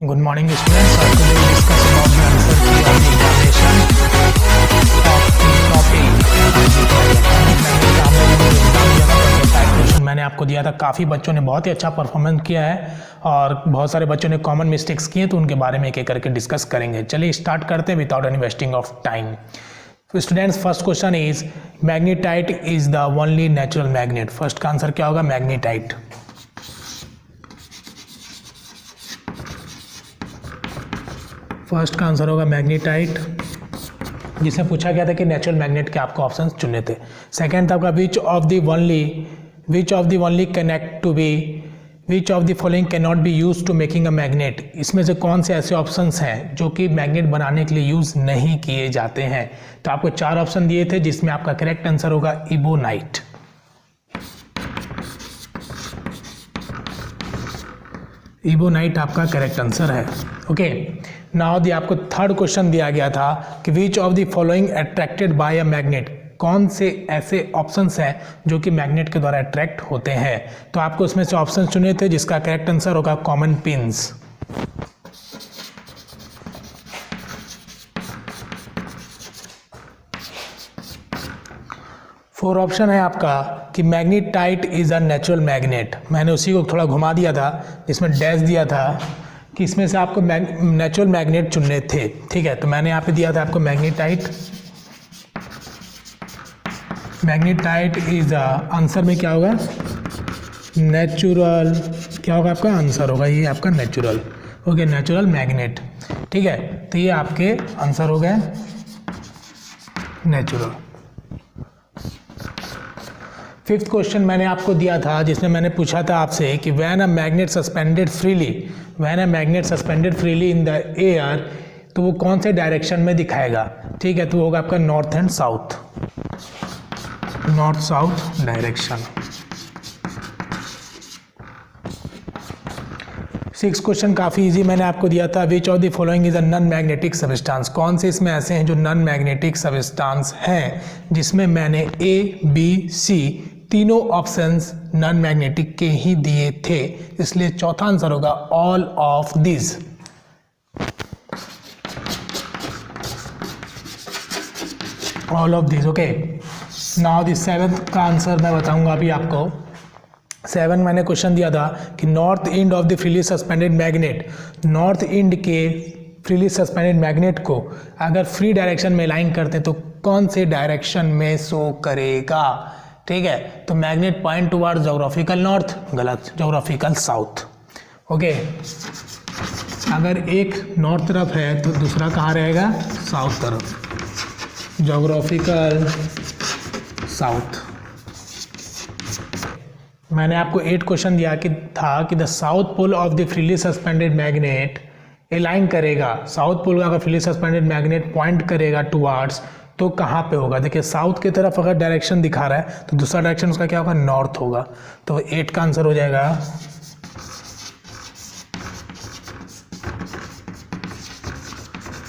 Good morning students. Today we discuss about the answer key of the examination of topic question मैंने आपको दिया था। काफ़ी बच्चों ने बहुत ही अच्छा परफॉर्मेंस किया है और बहुत सारे बच्चों ने कॉमन मिस्टेक्स किए, तो उनके बारे में एक एक करके डिस्कस करेंगे। चलिए स्टार्ट करते हैं without any wasting of time. Students, first question is magnetite is the only natural magnet. First का आंसर क्या होगा? मैग्नेटाइट। फर्स्ट का आंसर होगा मैग्नेटाइट, जिसमें पूछा गया था कि नेचुरल मैग्नेट के आपको ऑप्शंस चुनने थे। सेकंड था आपका which of the only connect to be which of the following can not be use to making a magnet. इसमें से कौन से ऐसे ऑप्शंस हैं जो कि मैग्नेट बनाने के लिए यूज नहीं किए जाते हैं? तो आपको 4 ऑप्शन दिए थे, जिसमें आपका करेक्ट आंसर होगा इबोनाइट। इबोनाइट आपका करेक्ट आंसर है। ओके, नाउ दी आपको थर्ड क्वेश्चन दिया गया था कि which of the following attracted by a magnet. कौन से ऐसे ऑप्शंस हैं जो कि मैग्नेट के द्वारा अट्रैक्ट होते हैं? तो आपको उसमें से ऑप्शन चुने थे, जिसका करेक्ट आंसर होगा कॉमन पिन्स। फोर ऑप्शन है आपका कि magnetite is a natural magnet. मैंने उसी को थोड़ा घुमा दिया था, इसमें डैश दिया था कि इसमें से आपको नेचुरल मैग्नेट चुनने थे। ठीक है, तो मैंने यहाँ पे दिया था आपको मैग्नेटाइट इज आंसर में क्या होगा? नेचुरल। क्या होगा आपका आंसर? होगा ये आपका नेचुरल। Okay, natural magnet. ठीक है, तो ये आपके आंसर हो गए नेचुरल। फिफ्थ क्वेश्चन मैंने आपको दिया था, जिसमें मैंने पूछा था आपसे कि when a magnet suspended freely in the air, तो वो कौन से डायरेक्शन में दिखाएगा? ठीक है, तो वो होगा आपका north and south, north south direction. Six question काफ़ी इजी मैंने आपको दिया था, विच of the following is a non magnetic substance. कौन से इसमें ऐसे हैं जो नॉन मैग्नेटिक सब्सटेंस हैं? जिसमें मैंने ए बी सी तीनों ऑप्शंस नॉन मैग्नेटिक के ही दिए थे, इसलिए चौथा आंसर होगा all of this. All of this. Okay, now the seventh का आंसर मैं बताऊंगा अभी आपको। 7 मैंने क्वेश्चन दिया था कि north end of the freely suspended magnet, north and के फ्रीली सस्पेंडेड मैग्नेट को अगर फ्री डायरेक्शन में लाइन करते हैं तो कौन से डायरेक्शन में शो करेगा? ठीक है, तो magnet point toward geographical north, गलत, ज्योग्राफिकल साउथ। ओके, अगर एक नॉर्थ तरफ है तो दूसरा कहाँ रहेगा? साउथ तरफ, ज्योग्राफिकल साउथ। मैंने आपको 8 क्वेश्चन दिया कि था कि the south pole of the freely suspended magnet align करेगा। साउथ पोल का अगर फ्रीली सस्पेंडेड मैग्नेट पॉइंट करेगा टुवर्ड्स, तो कहाँ पे होगा? देखिए, साउथ की तरफ अगर डायरेक्शन दिखा रहा है तो दूसरा डायरेक्शन उसका क्या होगा? नॉर्थ होगा। तो 8 का आंसर हो जाएगा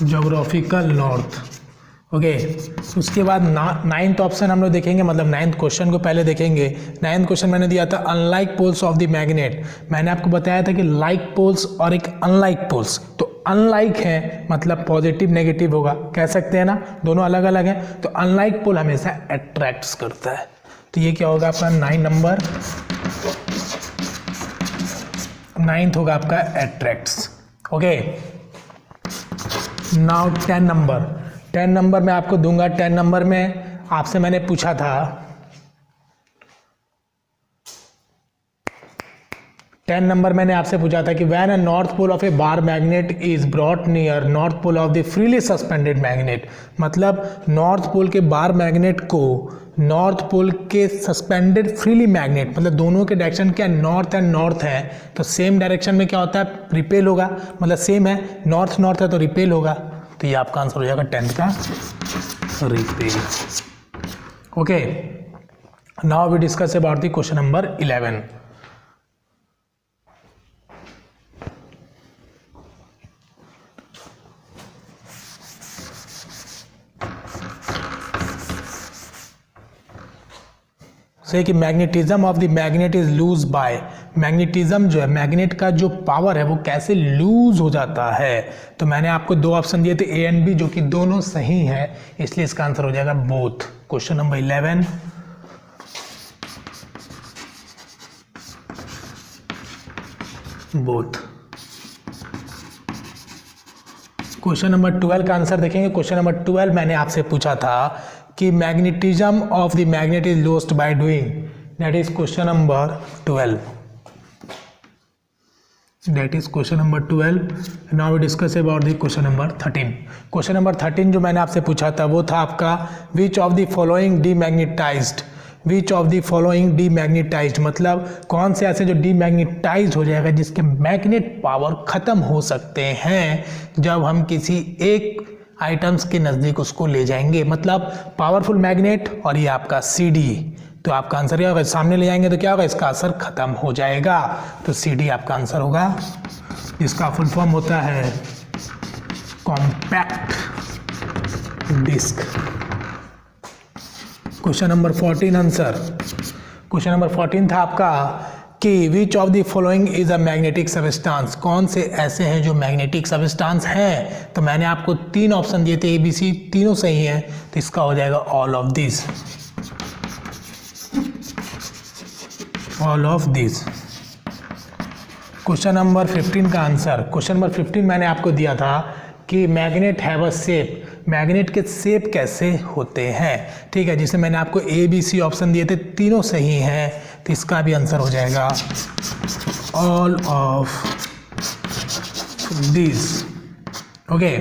ज्योग्राफिकल नॉर्थ। ओके, उसके बाद 9th ऑप्शन हम लोग देखेंगे, मतलब 9th क्वेश्चन को पहले देखेंगे। 9th क्वेश्चन मैंने दिया था unlike poles of the magnet. मैंने आपको बताया था कि लाइक पोल्स और एक अनलाइक पोल्स। तो अनलाइक है मतलब पॉजिटिव नेगेटिव होगा, कह सकते हैं ना, दोनों अलग अलग हैं। तो अनलाइक पोल हमेशा अट्रैक्ट्स करता है, तो ये क्या होगा आपका 9 नंबर, 9th होगा आपका अट्रैक्ट्स। ओके, नाउ 10 नंबर मैं आपको दूंगा। 10 नंबर में आपसे मैंने पूछा था, 10 नंबर मैंने आपसे पूछा था कि when a north pole of a bar magnet is brought near north pole of the freely suspended magnet, मतलब नॉर्थ पोल के बार मैग्नेट को नॉर्थ पोल के सस्पेंडेड फ्रीली मैग्नेट, मतलब दोनों के डायरेक्शन क्या नॉर्थ एंड नॉर्थ है, तो सेम डायरेक्शन में क्या होता है? रिपेल होगा, मतलब सेम है, नॉर्थ नॉर्थ है तो रिपेल होगा। तो ये आपका आंसर हो जाएगा 10th का repel. Okay, now we discuss about the question number 11। से कि magnetism of the magnet is lose by, magnetism जो है, मैग्नेट का जो पावर है वो कैसे लूज हो जाता है। तो मैंने आपको दो ऑप्शन दिए थे ए एंड बी, जो कि दोनों सही है, इसलिए इसका आंसर हो जाएगा both. Question number 11, both. Question number 12 का आंसर देखेंगे। क्वेश्चन नंबर 12 मैंने आपसे पूछा था कि magnetism of the magnet is lost by doing, that is question number 12, that is question number 12। Now we discuss about the question number 13। Question number 13 जो मैंने आपसे पूछा था वो था आपका which of the following demagnetized, which of the following demagnetized, मतलब कौन से ऐसे जो डीमैग्नेटाइज्ड हो जाएगा जिसके मैग्नेट पावर खत्म हो सकते हैं जब हम किसी एक आइटम्स के नज़दीक उसको ले जाएंगे, मतलब पावरफुल मैग्नेट और ये आपका CD। तो आपका आंसर क्या होगा, सामने ले जाएंगे तो क्या होगा, इसका असर खत्म हो जाएगा। तो CD आपका आंसर होगा, इसका फुल फॉर्म होता है compact disc. Question number 14 answer. Question number 14 था आपका कि which of the following is a magnetic substance, कौन से ऐसे हैं जो मैग्नेटिक सबस्टांस हैं। तो मैंने आपको 3 ऑप्शन दिए थे, ABC, तीनों सही हैं, तो इसका हो जाएगा all of this, all of this. Question number 15 का आंसर। क्वेश्चन नंबर 15 मैंने आपको दिया था कि magnet have a shape, magnet के शेप कैसे होते हैं, ठीक है, जिसमें मैंने आपको ABC ऑप्शन दिए थे, तीनों सही हैं, तो इसका भी आंसर हो जाएगा all of this. Okay,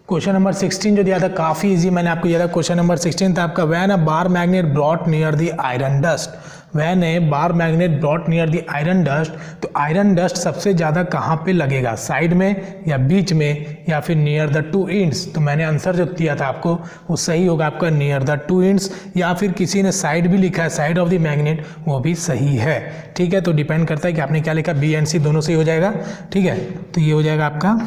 question number 16 जो दिया था काफ़ी इजी मैंने आपको दिया था। क्वेश्चन नंबर 16 था आपका when a bar magnet brought near the iron dust, when A bar magnet brought near the iron dust, तो आयरन डस्ट सबसे ज़्यादा कहाँ पे लगेगा, साइड में या बीच में या फिर नियर द 2 एंड्स। तो मैंने आंसर जो दिया था आपको वो सही होगा आपका नियर द 2 एंड्स, या फिर किसी ने साइड भी लिखा है, साइड ऑफ द मैग्नेट, वो भी सही है, ठीक है। तो डिपेंड करता है कि आपने क्या लिखा, B एंड C दोनों सही हो जाएगा, ठीक है। तो ये हो जाएगा आपका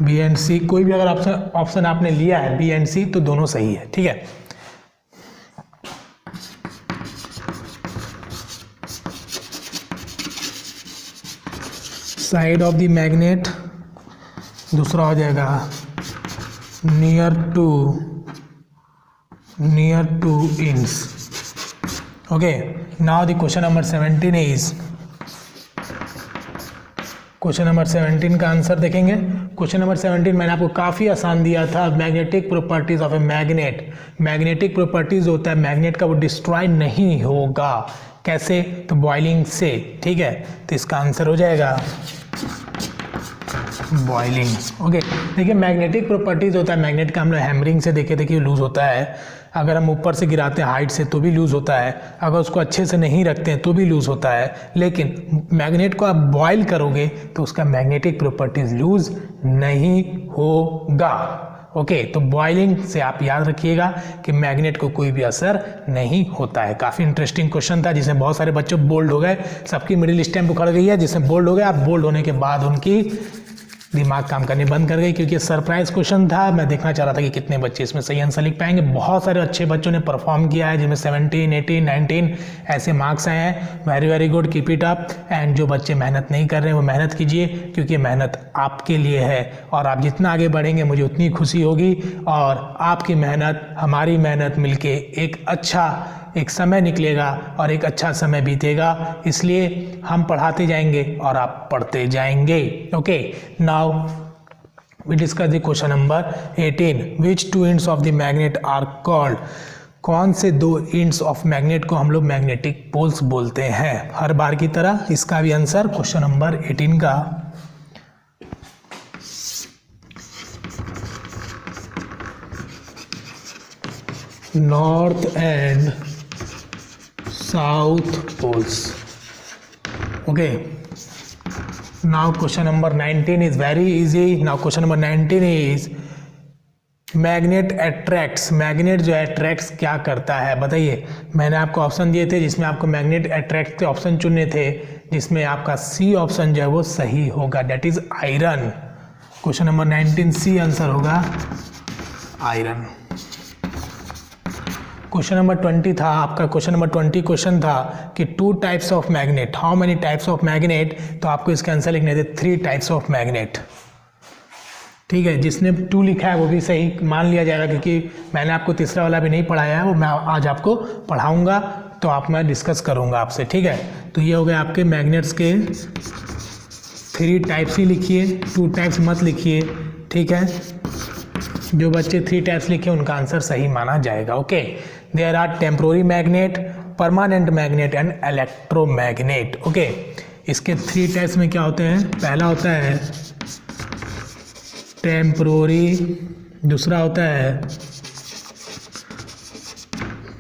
B एंड C, कोई भी अगर ऑप्शन आपने लिया है B एंड C तो दोनों सही है, ठीक है। साइड ऑफ द मैग्नेट, दूसरा हो जाएगा near to inch. Okay, now the question number 17 is, question number 17 का आंसर देखेंगे। क्वेश्चन नंबर 17 मैंने आपको काफ़ी आसान दिया था, magnetic properties of a magnet. Magnetic properties होता है मैग्नेट का, वो डिस्ट्रॉय नहीं होगा, कैसे, तो बॉइलिंग से, ठीक है। तो इसका आंसर हो जाएगा बॉइलिंग। ओके, देखिए मैग्नेटिक प्रॉपर्टीज होता है मैग्नेट का, हम लोग हैमरिंग से देखे थे कि लूज होता है, अगर हम ऊपर से गिराते हैं हाइट से तो भी लूज़ होता है, अगर उसको अच्छे से नहीं रखते हैं तो भी लूज़ होता है, लेकिन मैग्नेट को आप बॉयल करोगे तो उसका मैग्नेटिक प्रॉपर्टीज लूज़ नहीं होगा। ओके, तो बॉइलिंग से आप याद रखिएगा कि मैग्नेट को कोई भी असर नहीं होता है। काफ़ी इंटरेस्टिंग क्वेश्चन था जिसमें बहुत सारे बच्चे बोल्ड हो गए, सबकी मिडिल स्टैम्प उखड़ गई है, जिसमें बोल्ड हो गए, आप बोल्ड होने के बाद उनकी दिमाग काम करने बंद कर गई, क्योंकि सरप्राइज क्वेश्चन था। मैं देखना चाह रहा था कि कितने बच्चे इसमें सही आंसर लिख पाएंगे। बहुत सारे अच्छे बच्चों ने परफॉर्म किया है, जिसमें 17, 18, 19 ऐसे मार्क्स आए हैं। Very very good, keep it up. And जो बच्चे मेहनत नहीं कर रहे हैं वो मेहनत कीजिए, क्योंकि मेहनत आपके लिए है, और आप जितना आगे बढ़ेंगे मुझे उतनी खुशी होगी, और आपकी मेहनत हमारी मेहनत मिलके एक समय निकलेगा और एक अच्छा समय बीतेगा। इसलिए हम पढ़ाते जाएंगे और आप पढ़ते जाएंगे। Okay, now we discuss the question number 18। Which 2 ends of the magnet are called, कौन से 2 एंड्स ऑफ मैग्नेट को हम लोग मैग्नेटिक पोल्स बोलते हैं। हर बार की तरह इसका भी आंसर क्वेश्चन नंबर 18 का north and south poles. Okay, now question number 19 is very easy. Now question number 19 is magnet attracts, magnet जो है अट्रैक्ट्स क्या करता है बताइए। मैंने आपको ऑप्शन दिए थे जिसमें आपको मैग्नेट अट्रैक्ट के ऑप्शन चुनने थे, जिसमें आपका C ऑप्शन जो है वो सही होगा, that is iron. Question number 19 C answer होगा आयरन। क्वेश्चन नंबर 20 था आपका, क्वेश्चन नंबर 20 क्वेश्चन था कि 2 types of magnet, how many types of magnet, तो आपको इसका आंसर लिखने थे 3 टाइप्स ऑफ मैग्नेट। ठीक है, जिसने 2 लिखा है वो भी सही मान लिया जाएगा, क्योंकि मैंने आपको तीसरा वाला भी नहीं पढ़ाया है, वो मैं आज आपको पढ़ाऊँगा, तो आप मैं डिस्कस करूँगा आपसे। ठीक है, तो ये हो गए आपके मैग्नेट्स के 3 टाइप्स ही लिखिए, 2 टाइप्स मत लिखिए। ठीक है, जो बच्चे 3 टाइप्स लिखे उनका आंसर सही माना जाएगा। Okay, there are temporary magnet, permanent magnet and electromagnet. Okay, इसके 3 टाइप्स में क्या होते हैं? पहला होता है टेम्पोररी, दूसरा होता है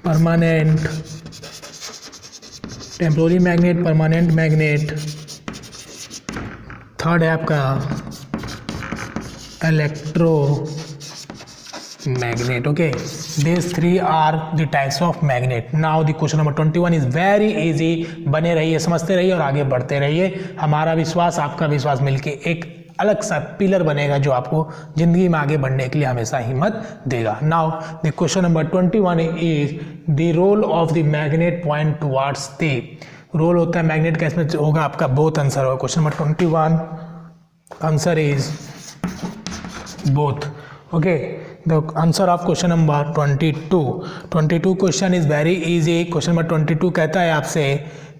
permanent, temporary magnet, permanent magnet, third है आपका electro magnet. Okay, these 3 are the types of magnet. Now the question number 21 is very easy. बने रहिए, समझते रहिए और आगे बढ़ते रहिए। हमारा विश्वास आपका विश्वास मिलके एक अलग सा पिलर बनेगा जो आपको जिंदगी में आगे बढ़ने के लिए हमेशा हिम्मत देगा। Now the question number 21 is the role of the magnet point towards the, role होता है मैग्नेट का, इसमें होगा आपका बोथ आंसर होगा। Question number 21 answer is both. Okay, the answer of question number 22 question is very easy। Question number 22 कहता है आपसे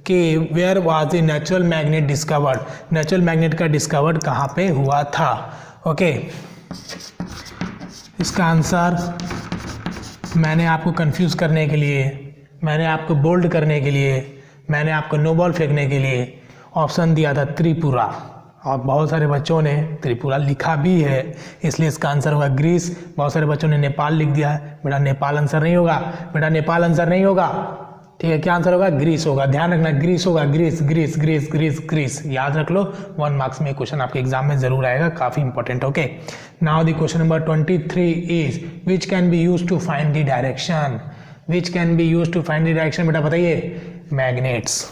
कि where was the natural magnet discovered, natural magnet का डिस्कवर्ड कहाँ पे हुआ था। ओके, इसका आंसर मैंने आपको कंफ्यूज करने के लिए, मैंने आपको बोल्ड करने के लिए, मैंने आपको नो बॉल फेंकने के लिए ऑप्शन दिया था त्रिपुरा, और बहुत सारे बच्चों ने त्रिपुरा लिखा भी है, इसलिए इसका आंसर होगा ग्रीस। बहुत सारे बच्चों ने नेपाल लिख दिया है, बेटा नेपाल आंसर नहीं होगा, बेटा नेपाल आंसर नहीं होगा। ठीक है, क्या आंसर होगा? ग्रीस होगा। ध्यान रखना, ग्रीस होगा, grease grease grease grease grease, याद रख लो। 1 मार्क्स में क्वेश्चन आपके एग्जाम में जरूर आएगा, काफ़ी important. Okay, now the question number 23 is which can be use to find the direction, which can be use to find the direction, बेटा बताइए। मैग्नेट्स।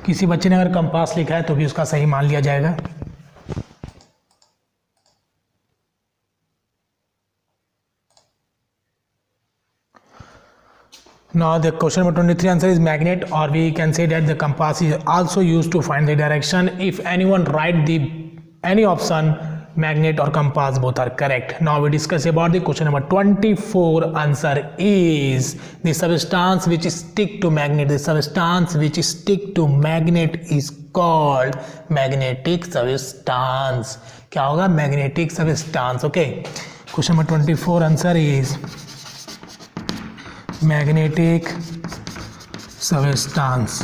किसी बच्चे ने अगर कंपास लिखा है तो भी उसका सही मान लिया जाएगा। Now the question number 23 answer is magnet, or we can say that the compass is also used to find the direction. If anyone write the any option, magnet or compass both are correct. Now we discuss about the question number 24 answer is the substance which stick to magnet, the substance which stick to magnet is called magnetic substance। क्या होगा? magnetic substance। okay, question number 24 answer is magnetic substance।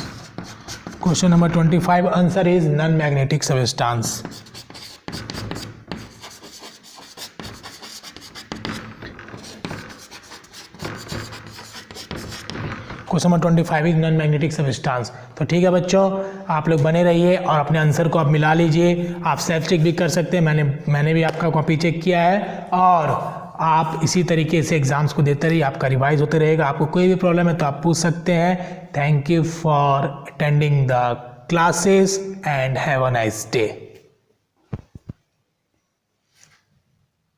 question number 25 answer is non-magnetic substance। Question number 25 is non magnetic substance. तो ठीक है बच्चों, आप लोग बने रहिए और अपने आंसर को आप मिला लीजिए। आप सेल्फ चेक भी कर सकते हैं, मैंने भी आपका कॉपी चेक किया है, और आप इसी तरीके से एग्जाम्स को देते रहिए, आपका रिवाइज होते रहेगा। आपको कोई भी प्रॉब्लम है तो आप पूछ सकते हैं। Thank you for attending the classes and have a nice day.